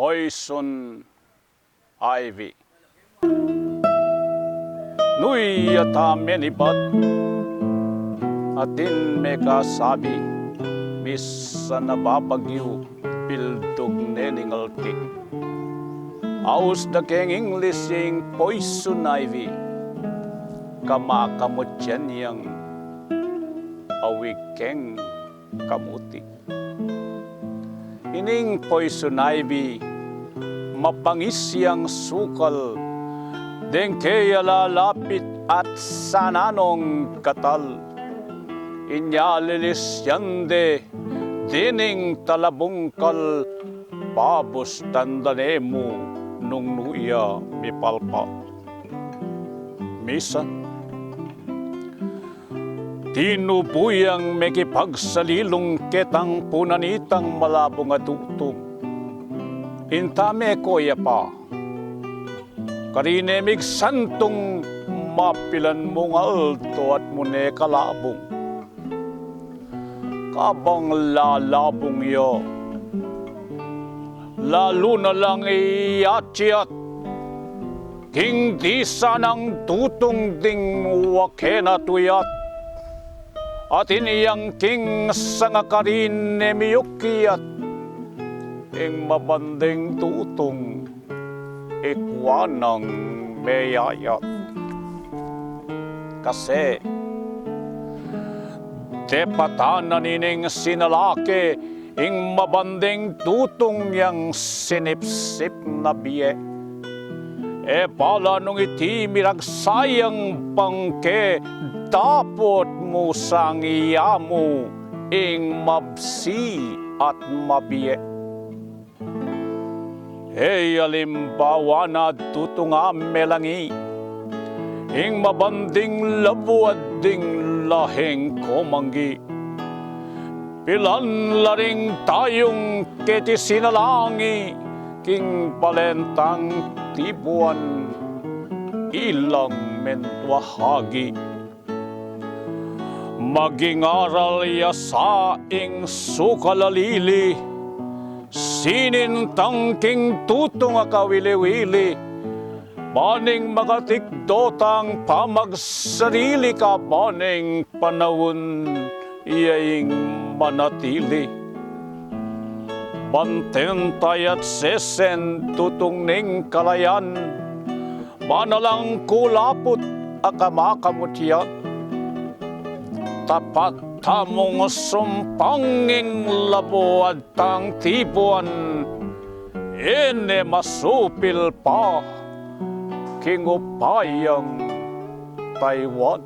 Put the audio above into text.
poison ivy. Nui yata menibat atin me kasabi misa nababagyo pildog neningal king. Aus da keng English yung poison ivy kamakamot yan yung awikeng kamuti. Ining poison ivy mapangis yang sukal den kaya lalapit at sananong katal. Inyalilis yande dining talabungkal pabos tandanemo nung nuya mipalpa. Misan, tinubuyang mekipagsalilong ketang punanitang malabong atutong. Intame koya pa, karinemig santong mapilan mong alto at mune kalabong. Kabang lalabong yo, lalo na lang iyatsiyat, king di sanang tutong ding wakena tuyat, at iniyang king sangakarin nemiyukiyat, ing mabanding tutong ikwanang mayayat. Kasi tepatanan ining sinalake ing mabanding tutong yang sinipsip na biye. E pala nung iti miragsayang pangke dapot mo sang iyamu ing mabsi at mabiye. Hey alimbawa na tutunga melangi, ing mabanding labuad ding laheng komanggi. Pilan laring tayong keti sinalangi, king palentang tibuan ilang mentwahagi. Maging aral yasa ing sukalalili, sinin tangking tutong akawili-wili, baning makatikdotang pamagsarili ka, baning panawon iyaing manatili. Bantentay at sesen tutong ning kalayan, manalang kulapot akamakamutiyat. Tapat tamong sumpanging labo at tang tibuan, ene masupil pa, kingupayang Taiwan.